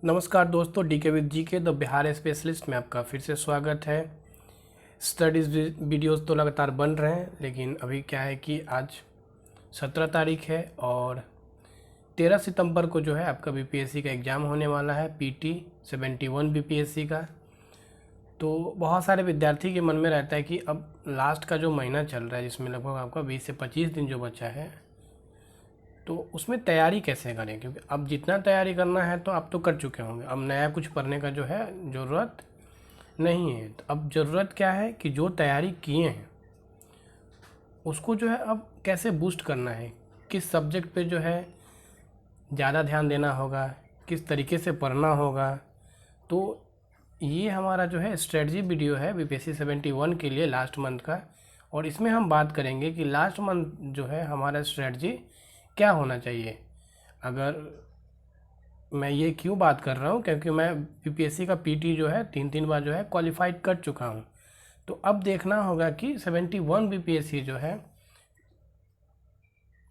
नमस्कार दोस्तों, DK with GK the Bihar specialist में आपका फिर से स्वागत है। स्टडीज़ वीडियोस तो लगातार बन रहे हैं, लेकिन अभी क्या है कि आज 17 तारीख है और 13 सितंबर को जो है आपका बीपीएससी का एग्ज़ाम होने वाला है, पीटी 71 बीपीएससी का। तो बहुत सारे विद्यार्थी के मन में रहता है कि अब लास्ट का जो महीना चल रहा है, जिसमें लगभग आपका 20 से 25 दिन जो बचा है, तो उसमें तैयारी कैसे करें। क्योंकि अब जितना तैयारी करना है तो आप तो कर चुके होंगे, अब नया कुछ पढ़ने का जो है ज़रूरत नहीं है। तो अब ज़रूरत क्या है कि जो तैयारी किए हैं उसको जो है अब कैसे बूस्ट करना है, किस सब्जेक्ट पे जो है ज़्यादा ध्यान देना होगा, किस तरीके से पढ़ना होगा। तो ये हमारा जो है स्ट्रेटजी वीडियो है बीपीएससी 71 के लिए लास्ट मंथ का, और इसमें हम बात करेंगे कि लास्ट मंथ जो है हमारा स्ट्रेटजी क्या होना चाहिए। अगर मैं ये क्यों बात कर रहा हूँ, क्योंकि मैं बीपीएससी का पीटी जो है 3 बार जो है क्वालिफाइड कर चुका हूँ। तो अब देखना होगा कि 71 बीपीएससी जो है,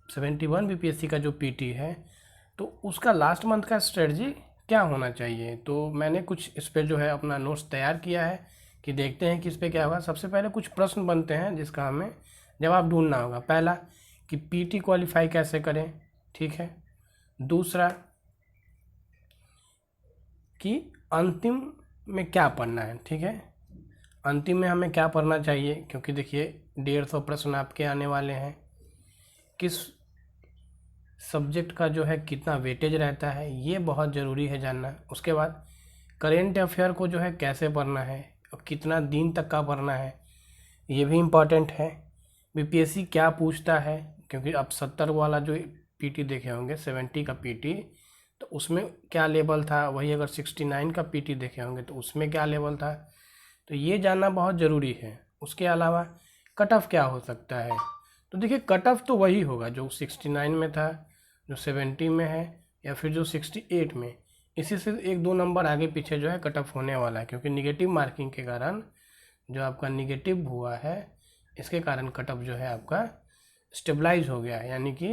71 बीपीएससी का जो पीटी है, तो उसका लास्ट मंथ का स्ट्रेटजी क्या होना चाहिए। तो मैंने कुछ इस पर जो है अपना नोट्स तैयार किया है कि देखते हैं कि इस पर क्या होगा। सबसे पहले कुछ प्रश्न बनते हैं जिसका हमें जवाब ढूंढना होगा। पहला कि पीटी क्वालिफाई कैसे करें, ठीक है। दूसरा कि अंतिम में क्या पढ़ना है, ठीक है। अंतिम में हमें क्या पढ़ना चाहिए, क्योंकि देखिए 150 प्रश्न आपके आने वाले हैं। किस सब्जेक्ट का जो है कितना वेटेज रहता है, ये बहुत ज़रूरी है जानना। उसके बाद करेंट अफेयर को जो है कैसे पढ़ना है और कितना दिन तक का पढ़ना है, ये भी इम्पॉर्टेंट है। बीपीएससी क्या पूछता है, क्योंकि अब 70 वाला जो पीटी देखे होंगे, 70 का पीटी, तो उसमें क्या लेवल था, वही अगर 69 का पीटी देखे होंगे तो उसमें क्या लेवल था। तो ये जानना बहुत ज़रूरी है। उसके अलावा कट ऑफ क्या हो सकता है। तो देखिए कट ऑफ तो वही होगा जो 69 में था, जो 70 में है, या फिर जो 68 में। इसी से 1-2 नंबर आगे पीछे जो है कट ऑफ होने वाला है, क्योंकि निगेटिव मार्किंग के कारण जो आपका निगेटिव हुआ है, इसके कारण कट ऑफ जो है आपका स्टेबलाइज हो गया है। यानी कि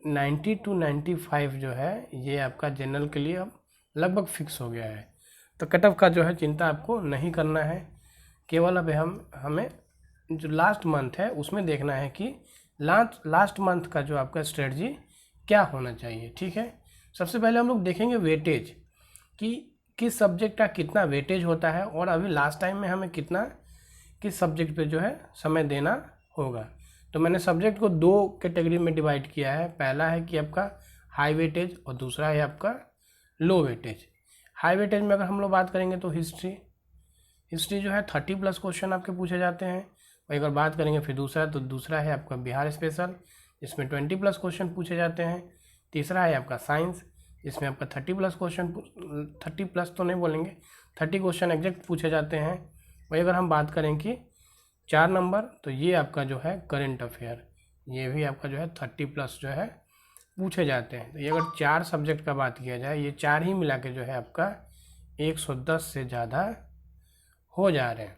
90 to 95 जो है ये आपका जनरल के लिए अब लगभग फिक्स हो गया है। तो कट ऑफ का जो है चिंता आपको नहीं करना है। केवल अब हमें जो लास्ट मंथ है उसमें देखना है कि लास्ट मंथ का जो आपका स्ट्रेटजी क्या होना चाहिए, ठीक है। सबसे पहले हम लोग देखेंगे वेटेज, कि किस सब्जेक्ट का कितना वेटेज होता है और अभी लास्ट टाइम में हमें कितना किस सब्जेक्ट पे जो है समय देना होगा। तो मैंने सब्जेक्ट को 2 कैटेगरी में डिवाइड किया है। पहला है कि आपका हाई वेटेज और दूसरा है आपका लो वेटेज। हाई वेटेज में अगर हम लोग बात करेंगे तो हिस्ट्री जो है 30+ क्वेश्चन आपके पूछे जाते हैं। और अगर बात करेंगे फिर दूसरा है आपका बिहार स्पेशल, जिसमें 20+ क्वेश्चन पूछे जाते हैं। तीसरा है आपका साइंस, जिसमें आपका 30+ क्वेश्चन, 30+ तो नहीं बोलेंगे, 30 क्वेश्चन एग्जैक्ट पूछे जाते हैं। वही अगर हम बात करें कि 4 नंबर, तो ये आपका जो है करेंट अफेयर, ये भी आपका जो है 30+ जो है पूछे जाते हैं। तो ये अगर 4 सब्जेक्ट का बात किया जाए, ये 4 ही मिला के जो है आपका 110 से ज़्यादा हो जा रहे हैं।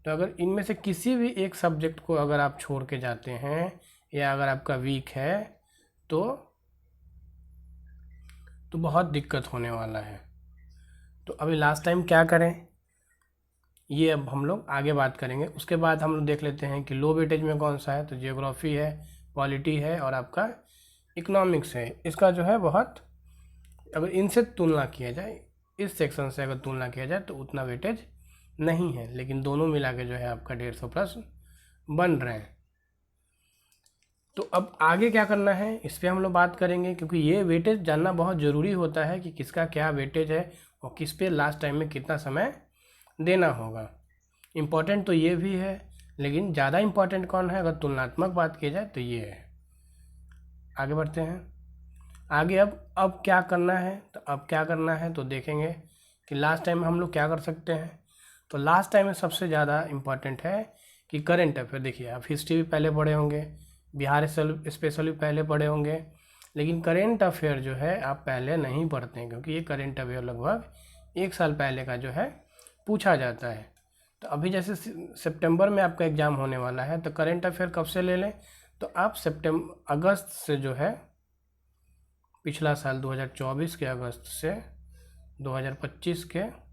तो अगर इनमें से किसी भी एक सब्जेक्ट को अगर आप छोड़ के जाते हैं या अगर आपका वीक है तो बहुत दिक्कत होने वाला है। तो अभी लास्ट टाइम क्या करें, ये अब हम लोग आगे बात करेंगे। उसके बाद हम लोग देख लेते हैं कि लो वेटेज में कौन सा है। तो जियोग्राफी है, पॉलिटी है और आपका इकोनॉमिक्स है। इसका जो है बहुत, अगर इनसे तुलना किया जाए, इस सेक्शन से अगर तुलना किया जाए तो उतना वेटेज नहीं है, लेकिन दोनों मिला के जो है आपका 150 प्रश्न बन रहे हैं। तो अब आगे क्या करना है इस पर हम लोग बात करेंगे, क्योंकि ये वेटेज जानना बहुत ज़रूरी होता है कि किसका क्या वेटेज है और किस पे लास्ट टाइम में कितना समय देना होगा। इम्पॉर्टेंट तो ये भी है, लेकिन ज़्यादा इम्पॉर्टेंट कौन है अगर तुलनात्मक बात की जाए तो ये है। आगे बढ़ते हैं। आगे अब क्या करना है, तो अब क्या करना है तो देखेंगे कि लास्ट टाइम में हम लोग क्या कर सकते हैं। तो लास्ट टाइम में सबसे ज़्यादा इम्पॉर्टेंट है कि करेंट अफेयर। देखिए आप हिस्ट्री भी पहले पढ़े होंगे, बिहार स्पेशल भी पहले पढ़े होंगे, लेकिन करेंट अफेयर जो है आप पहले नहीं पढ़ते हैं, क्योंकि ये करेंट अफेयर लगभग 1 साल पहले का जो है पूछा जाता है। तो अभी जैसे सितंबर में आपका एग्ज़ाम होने वाला है, तो करेंट अफेयर कब से ले लें, तो आप अगस्त से जो है, पिछला साल 2024 के अगस्त से 2025 के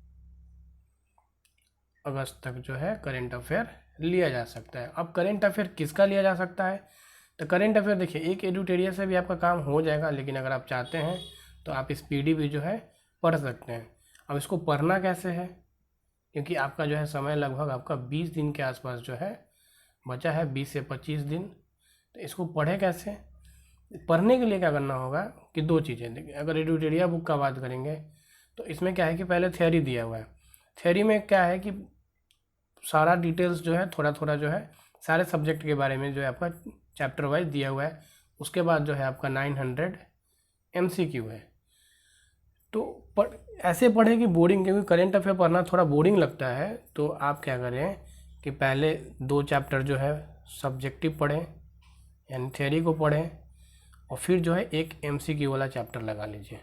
अगस्त तक जो है करेंट अफेयर लिया जा सकता है। अब करेंट अफेयर किसका लिया जा सकता है, तो करेंट अफेयर देखिए एक एडिटोरियल से भी आपका काम हो जाएगा, लेकिन अगर आप चाहते हैं तो आप इस पीडी भी जो है पढ़ सकते हैं। अब इसको पढ़ना कैसे है, क्योंकि आपका जो है समय लगभग आपका 20 दिन के आसपास जो है बचा है, 20 से 25 दिन। तो इसको पढ़े कैसे, पढ़ने के लिए क्या करना होगा कि दो चीज़ें। देखिए अगर एडिटोरियल बुक का बात करेंगे तो इसमें क्या है कि पहले थ्योरी दिया हुआ है। थ्योरी में क्या है कि सारा डिटेल्स जो है थोड़ा थोड़ा जो है सारे सब्जेक्ट के बारे में जो है आपका चैप्टर वाइज दिया हुआ है। उसके बाद जो है आपका 900 MCQ है। तो ऐसे पढ़े कि बोरिंग, क्योंकि करेंट अफेयर पढ़ना थोड़ा बोरिंग लगता है, तो आप क्या करें कि पहले 2 चैप्टर जो है सब्जेक्टिव पढ़ें यानी थ्योरी को पढ़ें, और फिर जो है एक MCQ वाला चैप्टर लगा लीजिए।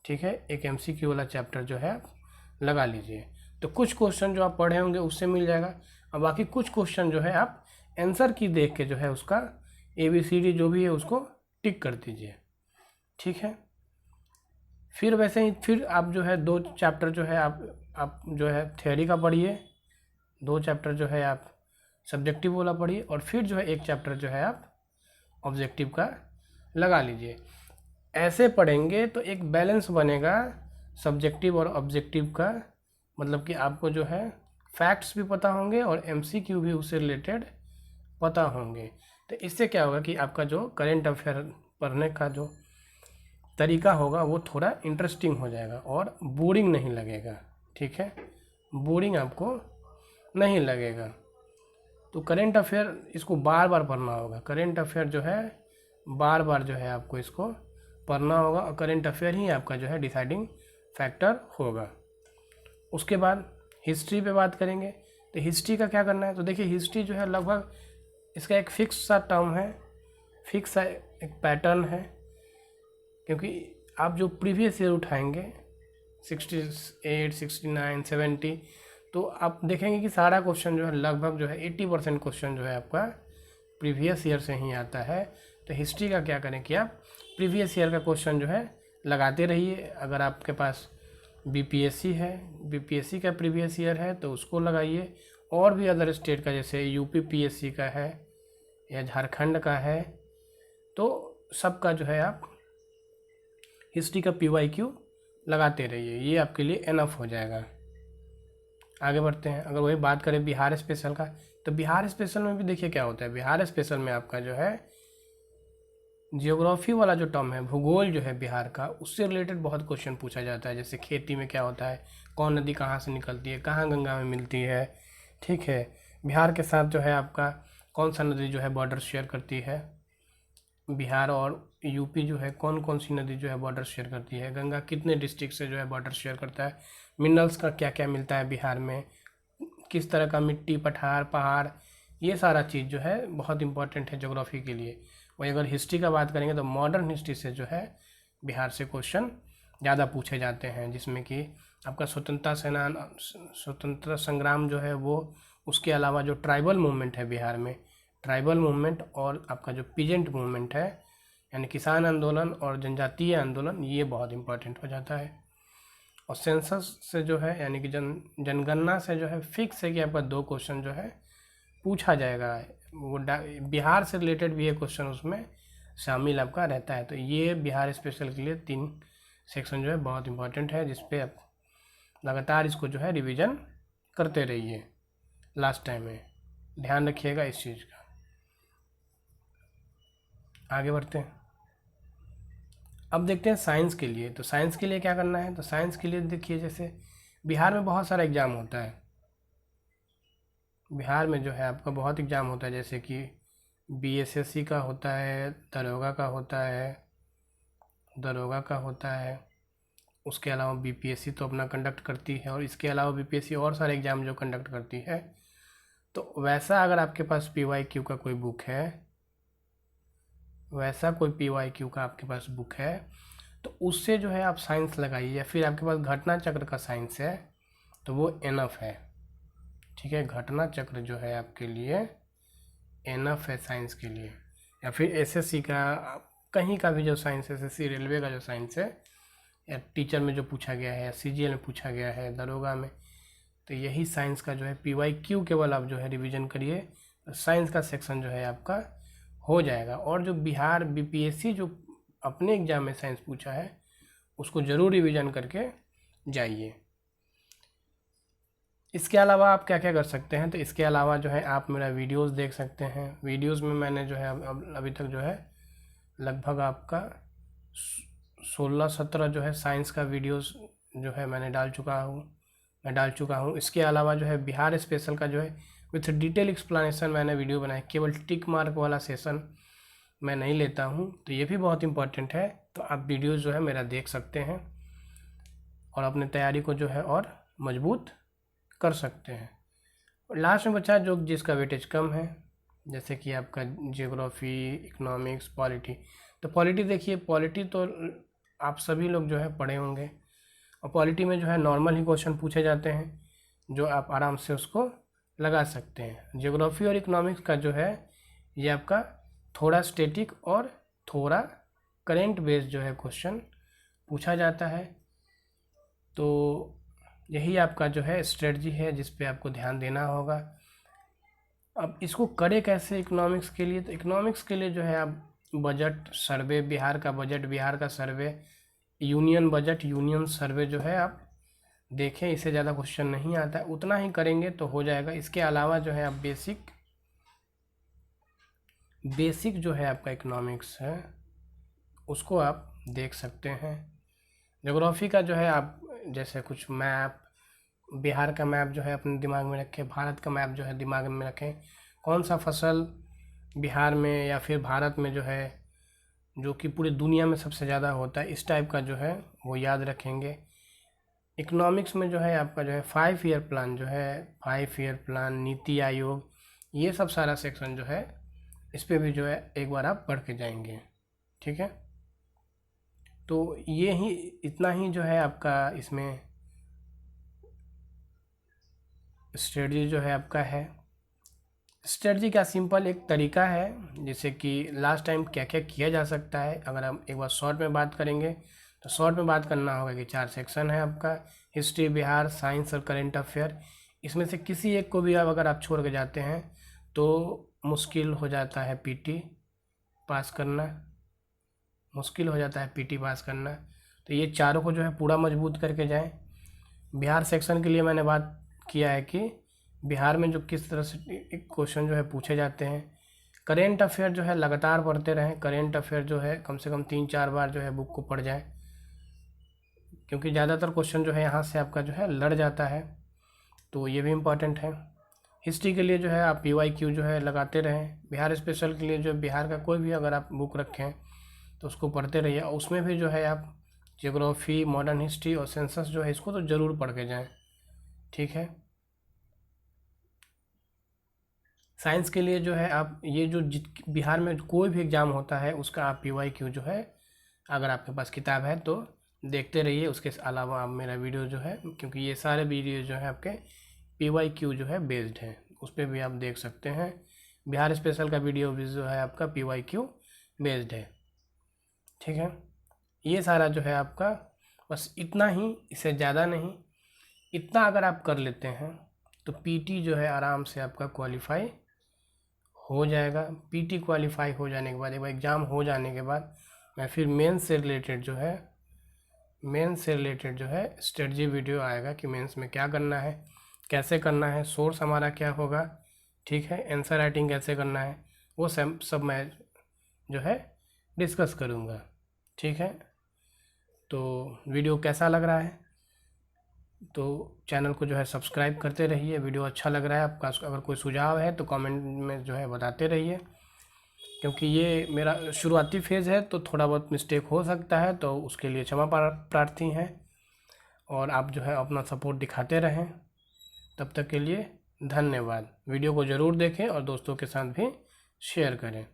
ठीक है, एक MCQ वाला चैप्टर जो है आप लगा लीजिए, तो कुछ क्वेश्चन जो आप पढ़े होंगे उससे मिल जाएगा। और बाकी कुछ क्वेश्चन जो है आप आंसर की देख के जो है उसका ABCD जो भी है उसको टिक कर दीजिए। ठीक है, फिर वैसे ही फिर आप जो है 2 चैप्टर जो है आप जो है थ्योरी का पढ़िए, 2 चैप्टर जो है आप सब्जेक्टिव वाला पढ़िए, और फिर जो है एक चैप्टर जो है आप ऑब्जेक्टिव का लगा लीजिए। ऐसे पढ़ेंगे तो एक बैलेंस बनेगा सब्जेक्टिव और ऑब्जेक्टिव का, मतलब कि आपको जो है फैक्ट्स भी पता होंगे और MCQ भी उससे रिलेटेड पता होंगे। तो इससे क्या होगा कि आपका जो करेंट अफेयर पढ़ने का जो तरीका होगा वो थोड़ा इंटरेस्टिंग हो जाएगा और बोरिंग नहीं लगेगा। ठीक है, बोरिंग आपको नहीं लगेगा। तो करेंट अफेयर इसको बार बार पढ़ना होगा। करेंट अफेयर जो है बार बार जो है आपको इसको पढ़ना होगा, और करेंट अफेयर ही आपका जो है डिसाइडिंग फैक्टर होगा। उसके बाद हिस्ट्री पे बात करेंगे, तो हिस्ट्री का क्या करना है। तो देखिए हिस्ट्री जो है लगभग इसका एक फिक्स सा टर्म है, फिक्स सा एक पैटर्न है, क्योंकि आप जो प्रीवियस ईयर उठाएंगे 68, 69, 70, तो आप देखेंगे कि सारा क्वेश्चन जो है लगभग जो है 80% क्वेश्चन जो है आपका प्रीवियस ईयर से ही आता है। तो हिस्ट्री का क्या करें कि आप प्रीवियस ईयर का क्वेश्चन जो है लगाते रहिए। अगर आपके पास BPSC है, BPSC का प्रीवियस ईयर है तो उसको लगाइए, और भी अदर स्टेट का जैसे UP PSC का है या झारखंड का है, तो सबका जो है आप हिस्ट्री का PYQ लगाते रहिए, ये आपके लिए इनफ हो जाएगा। आगे बढ़ते हैं। अगर वही बात करें बिहार स्पेशल का, तो बिहार स्पेशल में भी देखिए क्या होता है। बिहार स्पेशल में आपका जो है जियोग्राफी वाला जो टर्म है, भूगोल जो है बिहार का, उससे रिलेटेड बहुत क्वेश्चन पूछा जाता है। जैसे खेती में क्या होता है, कौन नदी कहाँ से निकलती है, कहाँ गंगा में मिलती है। ठीक है, बिहार के साथ जो है आपका कौन सा नदी जो है बॉर्डर शेयर करती है, बिहार और UP जो है कौन कौन सी नदी जो है बॉर्डर शेयर करती है, गंगा कितने डिस्ट्रिक्ट से जो है बॉर्डर शेयर करता है, मिनरल्स का क्या क्या मिलता है बिहार में, किस तरह का मिट्टी, पठार, पहाड़, ये सारा चीज़ जो है बहुत इंपॉर्टेंट है ज्योग्राफी के लिए। वही अगर हिस्ट्री का बात करेंगे तो मॉडर्न हिस्ट्री से जो है बिहार से क्वेश्चन ज़्यादा पूछे जाते हैं, जिसमें कि आपका स्वतंत्रता संग्राम जो है वो, उसके अलावा जो ट्राइबल मूवमेंट है बिहार में, ट्राइबल मूवमेंट और आपका जो पीजेंट मूवमेंट है यानी किसान आंदोलन और जनजातीय आंदोलन, ये बहुत इंपॉर्टेंट हो जाता है। और सेंसस से जो है यानी कि जनगणना से जो है फिक्स है कि आपका 2 क्वेश्चन जो है पूछा जाएगा। वो बिहार से रिलेटेड भी एक क्वेश्चन उसमें शामिल आपका रहता है। तो ये बिहार स्पेशल के लिए 3 सेक्शन जो है बहुत इंपॉर्टेंट है, जिसपे आप लगातार इसको जो है रिवीजन करते रहिए। लास्ट टाइम में ध्यान रखिएगा इस चीज़ का। आगे बढ़ते हैं। अब देखते हैं साइंस के लिए। तो साइंस के लिए क्या करना है, तो साइंस के लिए देखिए जैसे बिहार में बहुत सारा एग्ज़ाम होता है। बिहार में जो है आपका बहुत एग्ज़ाम होता है, जैसे कि BSSC का होता है, दरोगा का होता है, उसके अलावा BPSC तो अपना कंडक्ट करती है, और इसके अलावा BPSC और सारे एग्ज़ाम जो कंडक्ट करती है। तो वैसा अगर आपके पास PYQ का कोई बुक है, वैसा कोई PYQ का आपके पास बुक है, तो उससे जो है आप साइंस लगाइए, या फिर आपके पास घटना चक्र का साइंस है तो वो इनफ है। ठीक है, घटना चक्र जो है आपके लिए इनफ है साइंस के लिए। या फिर SSC का कहीं का भी जो साइंस है, SSC रेलवे का जो साइंस है, या टीचर में जो पूछा गया है, या सीजीएल में पूछा गया है, दरोगा में। तो यही साइंस का जो है PYQ केवल आप जो है रिवीजन करिए, तो साइंस का सेक्शन जो है आपका हो जाएगा। और जो बिहार BPSC जो अपने एग्जाम में साइंस पूछा है उसको ज़रूर रिवीजन करके जाइए। इसके अलावा आप क्या क्या कर सकते हैं, तो इसके अलावा जो है आप मेरा वीडियोस देख सकते हैं। वीडियोस में मैंने जो है अभी तक जो है लगभग आपका 16-17 जो है साइंस का वीडियोस जो है मैं डाल चुका हूँ। इसके अलावा जो है बिहार स्पेशल का जो है विथ डिटेल एक्सप्लेनेशन मैंने वीडियो बनाया। केवल टिक मार्क वाला सेशन मैं नहीं लेता हूँ, तो ये भी बहुत इंपॉर्टेंट है। तो आप वीडियोस जो है मेरा देख सकते हैं और अपनी तैयारी को जो है और मजबूत कर सकते हैं। और लास्ट में बचा जो जिसका वेटेज कम है, जैसे कि आपका जियोग्राफी, इकोनॉमिक्स, पॉलिटी। तो पॉलिटी देखिए, पॉलिटी तो आप सभी लोग जो है पढ़े होंगे, और पॉलिटी में जो है नॉर्मल ही क्वेश्चन पूछे जाते हैं जो आप आराम से उसको लगा सकते हैं। जियोग्राफी और इकोनॉमिक्स का जो है ये आपका थोड़ा स्टैटिक और थोड़ा करेंट बेस्ड जो है क्वेश्चन पूछा जाता है। तो यही आपका जो है स्ट्रेटजी है जिस पे आपको ध्यान देना होगा। अब इसको करें कैसे इकोनॉमिक्स के लिए, तो इकोनॉमिक्स के लिए जो है आप बजट सर्वे, बिहार का बजट, बिहार का सर्वे, यूनियन बजट, यूनियन सर्वे जो है आप देखें। इससे ज़्यादा क्वेश्चन नहीं आता है, उतना ही करेंगे तो हो जाएगा। इसके अलावा जो है आप बेसिक जो है आपका इकोनॉमिक्स है उसको आप देख सकते हैं। ज्योग्राफी का जो है आप जैसे कुछ मैप, बिहार का मैप जो है अपने दिमाग में रखें, भारत का मैप जो है दिमाग में रखें, कौन सा फसल बिहार में या फिर भारत में जो है जो कि पूरी दुनिया में सबसे ज़्यादा होता है, इस टाइप का जो है वो याद रखेंगे। इकोनॉमिक्स में जो है आपका जो है 5 ईयर प्लान जो है, 5 ईयर प्लान, नीति आयोग, ये सब सारा सेक्शन जो है इस पर भी जो है एक बार आप पढ़ के जाएंगे। ठीक है, तो ये ही इतना ही जो है आपका इसमें स्ट्रेटजी जो है आपका है। स्ट्रेटजी का सिंपल एक तरीका है, जैसे कि लास्ट टाइम क्या क्या किया जा सकता है। अगर हम एक बार शॉर्ट में बात करेंगे तो शॉर्ट में बात करना होगा कि 4 सेक्शन है आपका, हिस्ट्री, बिहार, साइंस और करेंट अफेयर। इसमें से किसी एक को भी आप अगर आप छोड़ के जाते हैं तो मुश्किल हो जाता है पीटी पास करना, मुश्किल हो जाता है पीटी पास करना। तो ये चारों को जो है पूरा मजबूत करके जाएं। बिहार सेक्शन के लिए मैंने बात किया है कि बिहार में जो किस तरह से क्वेश्चन जो है पूछे जाते हैं। करेंट अफेयर जो है लगातार पढ़ते रहें, करेंट अफेयर जो है कम से कम 3-4 बार जो है बुक को पढ़ जाएं, क्योंकि ज़्यादातर क्वेश्चन जो है यहाँ से आपका जो है लड़ जाता है, तो ये भी इम्पॉर्टेंट है। हिस्ट्री के लिए जो है आप PYQ जो है लगाते रहें। बिहार स्पेशल के लिए जो बिहार का कोई भी अगर आप बुक रखें तो उसको पढ़ते रहिए, और उसमें भी जो है आप जियोग्राफी, मॉडर्न हिस्ट्री और सेंसस जो है इसको तो ज़रूर पढ़ के जाएँ। ठीक है, साइंस के लिए जो है आप ये जो बिहार में कोई भी एग्ज़ाम होता है उसका आप PYQ जो है अगर आपके पास किताब है तो देखते रहिए। उसके अलावा आप मेरा वीडियो जो है, क्योंकि ये सारे वीडियो जो है आपके PYQ जो है बेस्ड है, उस पर भी आप देख सकते हैं। बिहार स्पेशल का वीडियो भी जो है आपका PYQ बेस्ड है। ठीक है, ये सारा जो है आपका बस इतना ही, इससे ज़्यादा नहीं। इतना अगर आप कर लेते हैं तो PT जो है आराम से आपका क्वालिफाई हो जाएगा। PT क्वालिफाई हो जाने के बाद, एक बार एग्ज़ाम हो जाने के बाद, मैं फिर मेंस से रिलेटेड जो है स्ट्रेटजी वीडियो आएगा कि मेंस में क्या करना है, कैसे करना है, सोर्स हमारा क्या होगा, ठीक है, आंसर राइटिंग कैसे करना है, वो सब मैं जो है डिस्कस करूँगा। ठीक है, तो वीडियो कैसा लग रहा है तो चैनल को जो है सब्सक्राइब करते रहिए। वीडियो अच्छा लग रहा है आपका, अगर कोई सुझाव है तो कमेंट में जो है बताते रहिए, क्योंकि ये मेरा शुरुआती फेज़ है तो थोड़ा बहुत मिस्टेक हो सकता है, तो उसके लिए क्षमा प्रार्थी हैं। और आप जो है अपना सपोर्ट दिखाते रहें। तब तक के लिए धन्यवाद। वीडियो को ज़रूर देखें और दोस्तों के साथ भी शेयर करें।